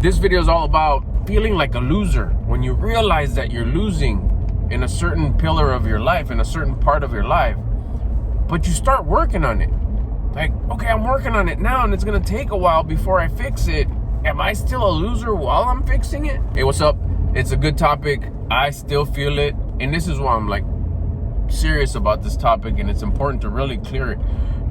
This video is all about feeling like a loser when you realize that you're losing in a certain pillar of your life, in a certain part of your life, but you start working on it. Like, okay, I'm working on it now and it's gonna take a while before I fix it. Am I still a loser while I'm fixing it? Hey, what's up? It's a good topic. I still feel it. And this is why I'm like serious about this topic, and it's important to really clear it,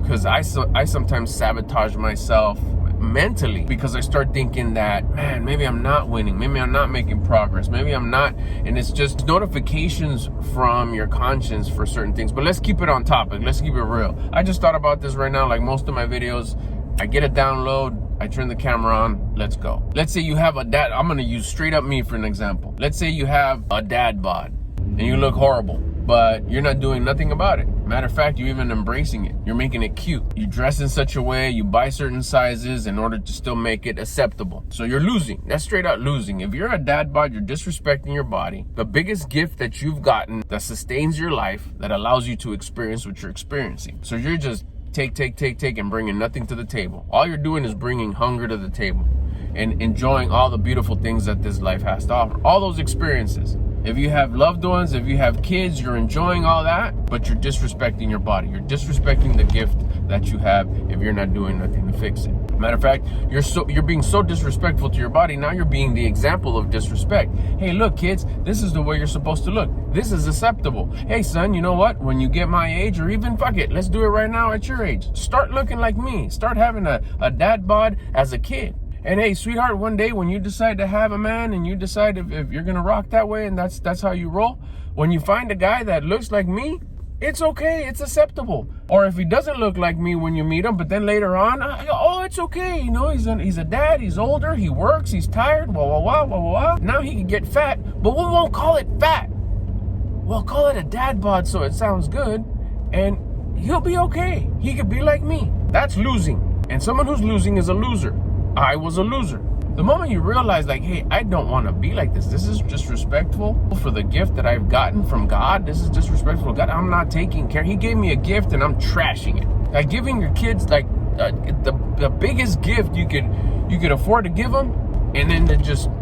because I sometimes sabotage myself mentally because I start thinking that, man, maybe I'm not winning, maybe I'm not making progress, maybe I'm not, and it's just notifications from your conscience for certain things. But let's keep it on topic, let's keep it real. I just thought about this right now. Like most of my videos, I get a download, I turn the camera on, let's go. Let's say you have a dad, I'm gonna use straight up me for an example. Let's say you have a dad bod and you look horrible, but you're not doing nothing about it. Matter of fact, you're even embracing it. You're making it cute. You dress in such a way, you buy certain sizes in order to still make it acceptable. So you're losing. That's straight out losing. If you're a dad bod, you're disrespecting your body. The biggest gift that you've gotten that sustains your life, that allows you to experience what you're experiencing. So you're just take, and bringing nothing to the table. All you're doing is bringing hunger to the table and enjoying all the beautiful things that this life has to offer. All those experiences. If you have loved ones, if you have kids, you're enjoying all that, but you're disrespecting your body. You're disrespecting the gift that you have if you're not doing nothing to fix it. Matter of fact, you're being so disrespectful to your body. Now you're being the example of disrespect. Hey, look, kids, this is the way you're supposed to look. This is acceptable. Hey, son, you know what? When you get my age, or even fuck it, let's do it right now at your age. Start looking like me. Start having a dad bod as a kid. And hey, sweetheart, one day when you decide to have a man and you decide if you're gonna rock that way and that's how you roll, when you find a guy that looks like me, it's okay, it's acceptable. Or if he doesn't look like me when you meet him, but then later on, oh, it's okay, you know, he's a dad, he's older, he works, he's tired, now he can get fat, but we won't call it fat. We'll call it a dad bod so it sounds good, and he'll be okay. He could be like me. That's losing. And someone who's losing is a loser. I was a loser. The moment you realize, like, hey, I don't want to be like this. This is disrespectful for the gift that I've gotten from God. This is disrespectful to God. I'm not taking care. He gave me a gift and I'm trashing it. Like giving your kids like the biggest gift you could afford to give them, and then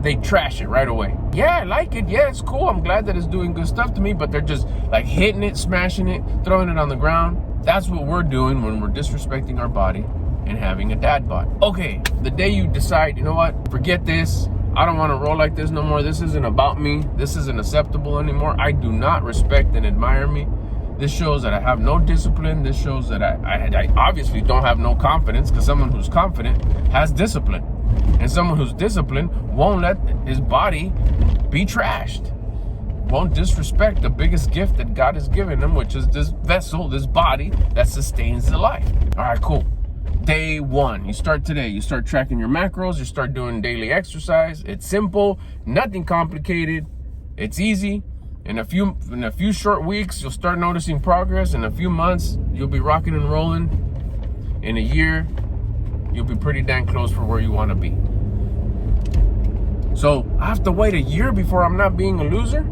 they trash it right away. Yeah, I like it. Yeah, it's cool. I'm glad that it's doing good stuff to me, but they're just like hitting it, smashing it, throwing it on the ground. That's what we're doing when we're disrespecting our body and having a dad bod. Okay, the day you decide, you know what, forget this, I don't want to roll like this no more, this isn't about me, this isn't acceptable anymore, I do not respect and admire me, this shows that I have no discipline, this shows that I obviously don't have no confidence, because someone who's confident has discipline, and someone who's disciplined won't let his body be trashed, won't disrespect the biggest gift that God has given them, which is this vessel, this body that sustains the life. All right, cool. Day one, you start today. You start tracking your macros. You start doing daily exercise. It's simple, nothing complicated. It's easy. In a few short weeks, you'll start noticing progress. In a few months, you'll be rocking and rolling. In a year, you'll be pretty dang close for where you want to be. So I have to wait a year before I'm not being a loser?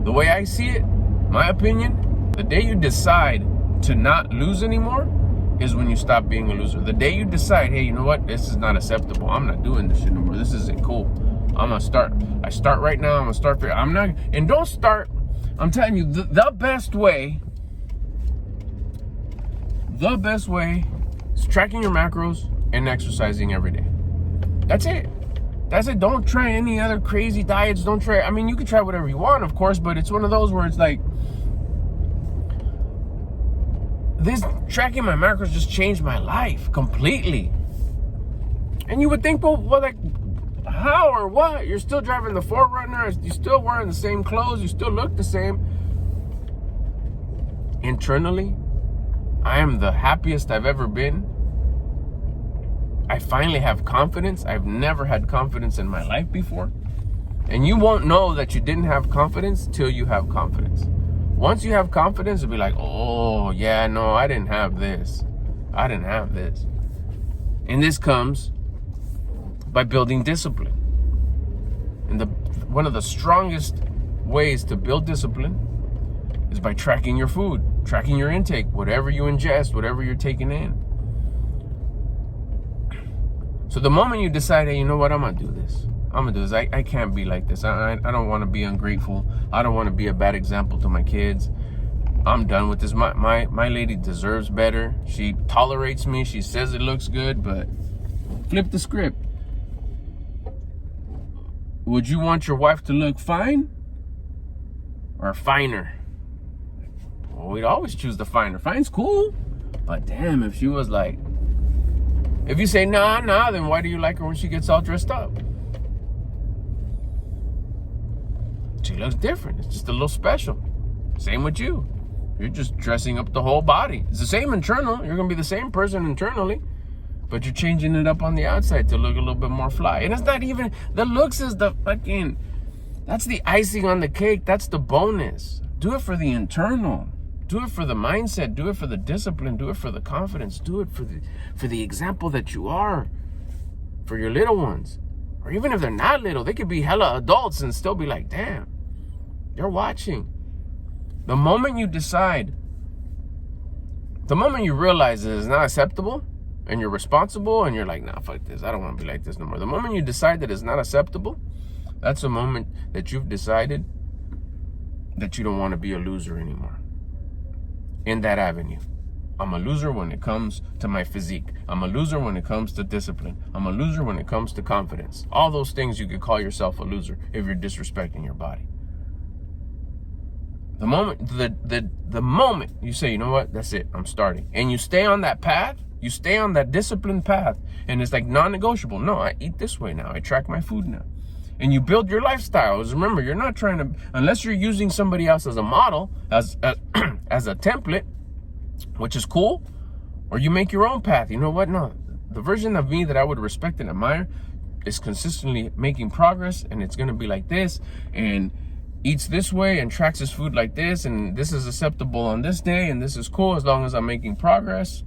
The way I see it, my opinion, the day you decide to not lose anymore is when you stop being a loser. The day you decide, hey, you know what, this is not acceptable, I'm not doing this shit no more, this isn't cool, I start right now, I'm gonna start, I'm not, and don't start, I'm telling you, the best way is tracking your macros and exercising every day. That's it. Don't try any other crazy diets, I mean, you can try whatever you want, of course, but it's one of those where it's like, this tracking my macros just changed my life completely. And you would think, well, like, how or what? You're still driving the 4Runner, you're still wearing the same clothes, you still look the same. Internally, I am the happiest I've ever been. I finally have confidence. I've never had confidence in my life before. And you won't know that you didn't have confidence till you have confidence. Once you have confidence, it'll be like, oh, yeah, no, I didn't have this. And this comes by building discipline. And one of the strongest ways to build discipline is by tracking your food, tracking your intake, whatever you ingest, whatever you're taking in. So So the moment you decide, hey, you know what, I'm gonna do this. I can't be like this. I don't want to be ungrateful. I don't want to be a bad example to my kids. I'm done with this. My lady deserves better. She tolerates me. She says it looks good, but flip the script. Would you want your wife to look fine or finer? Well, we'd always choose the finer. Fine's cool, but damn, if she was like, if you say nah, then why do you like her when she gets all dressed up? She looks different. It's just a little special. Same with you. You're just dressing up the whole body. It's the same internal. You're going to be the same person internally, but you're changing it up on the outside to look a little bit more fly. And it's not even, the looks is the fucking, that's the icing on the cake. That's the bonus. Do it for the internal. Do it for the mindset. Do it for the discipline. Do it for the confidence. Do it for the example that you are for your little ones. Or even if they're not little, they could be hella adults and still be like, damn, you're watching. The moment you decide, the moment you realize that it's not acceptable and you're responsible and you're like, nah, fuck this, I don't want to be like this no more. The moment you decide that it's not acceptable, that's the moment that you've decided that you don't want to be a loser anymore in that avenue. I'm a loser when it comes to my physique. I'm a loser when it comes to discipline. I'm a loser when it comes to confidence. All those things you could call yourself a loser if you're disrespecting your body. The moment you say, you know what, that's it, I'm starting. And you stay on that path, you stay on that disciplined path, and it's like non-negotiable. No, I eat this way now. I track my food now. And you build your lifestyle. Remember, you're not trying to, unless you're using somebody else as a model, as a template, which is cool, or you make your own path. You know what? No, the version of me that I would respect and admire is consistently making progress, and it's going to be like this, and eats this way, and tracks his food like this, and this is acceptable on this day, and this is cool as long as I'm making progress.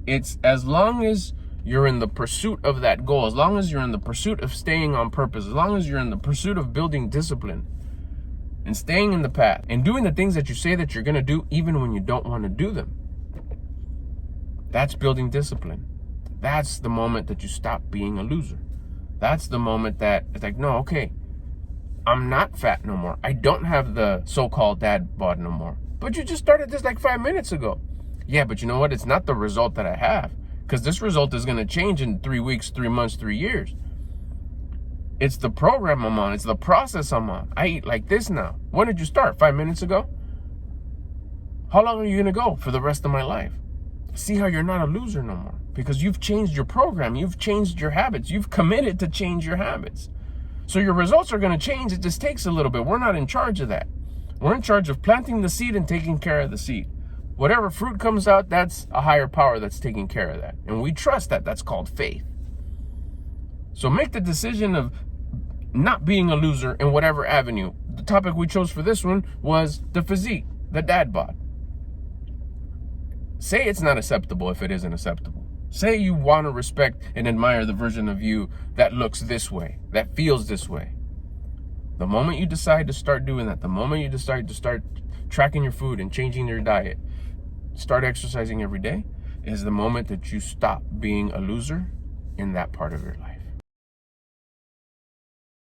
It's as long as you're in the pursuit of that goal, as long as you're in the pursuit of staying on purpose, as long as you're in the pursuit of building discipline, and staying in the path and doing the things that you say that you're going to do even when you don't want to do them. That's building discipline. That's the moment that you stop being a loser. That's the moment that it's like, no, okay, I'm not fat no more. I don't have the so-called dad bod no more. But you just started this like 5 minutes ago. Yeah, but you know what? It's not the result that I have, because this result is going to change in 3 weeks, 3 months, 3 years. It's the program I'm on. It's the process I'm on. I eat like this now. When did you start? 5 minutes ago? How long are you going to go for the rest of my life? See how you're not a loser no more, because you've changed your program. You've changed your habits. You've committed to change your habits. So your results are going to change. It just takes a little bit. We're not in charge of that. We're in charge of planting the seed and taking care of the seed. Whatever fruit comes out, that's a higher power that's taking care of that. And we trust that. That's called faith. So make the decision of not being a loser in whatever avenue. The topic we chose for this one was the physique, the dad bod. Say it's not acceptable if it isn't acceptable. Say you want to respect and admire the version of you that looks this way, that feels this way. The moment you decide to start doing that, the moment you decide to start tracking your food and changing your diet, start exercising every day, is the moment that you stop being a loser in that part of your life.